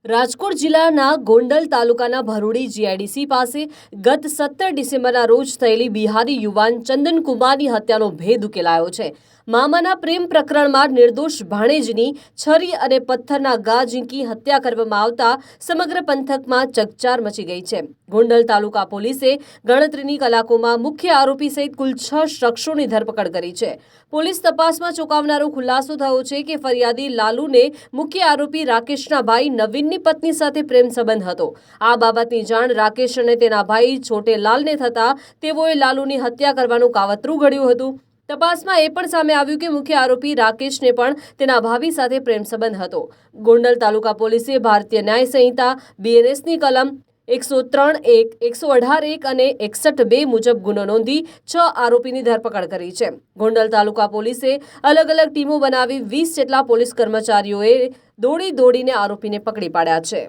રાજકોટ જિલ્લાના ગોંડલ તાલુકાના ભરૂડી જીઆઈડીસી પાસે ગત 17 ડિસેમ્બરના રોજ થયેલી બિહારી યુવાન ચંદન કુમારની હત્યાનો ભેદ ઉકેલાયો છે। મામાના પ્રેમ પ્રકરણમાં નિર્દોષ ભાણેજની છરી અને પથ્થરના ઘા ઝીંકી હત્યા કરવામાં આવતા સમગ્ર પંથકમાં ચકચાર મચી ગઈ છે। ગોંડલ તાલુકા પોલીસે ગણતરીની કલાકોમાં મુખ્ય આરોપી સહિત કુલ 6 શખ્સોની ધરપકડ કરી છે। પોલીસ તપાસમાં ચોંકાવનારો ખુલાસો થયો છે કે ફરિયાદી લાલુને મુખ્ય આરોપી રાકેશના ભાઈ નવીનની પત્ની સાથે પ્રેમ સંબંધ હતો। આ બાબતની જાણ રાકેશ અને તેના ભાઈ છોટેલાલને થતા તેઓએ લાલુની હત્યા કરવાનું કાવતરું ઘડ્યું હતું। તપાસમાં એ પણ સામે આવ્યું કે મુખ્ય આરોપી રાકેશને પણ તેના ભાભી સાથે પ્રેમ સંબંધ હતો। ગોંડલ તાલુકા પોલીસે ભારતીય ન્યાય સંહિતા બીએનએસની કલમ 103(1), 118(1) અને 61(2) મુજબ ગુનો નોંધી 6 આરોપીની ધરપકડ કરી છે। ગોંડલ તાલુકા પોલીસે અલગ અલગ ટીમો બનાવી 20 જેટલા પોલીસ કર્મચારીઓએ દોડીને આરોપીને પકડી પાડ્યા છે।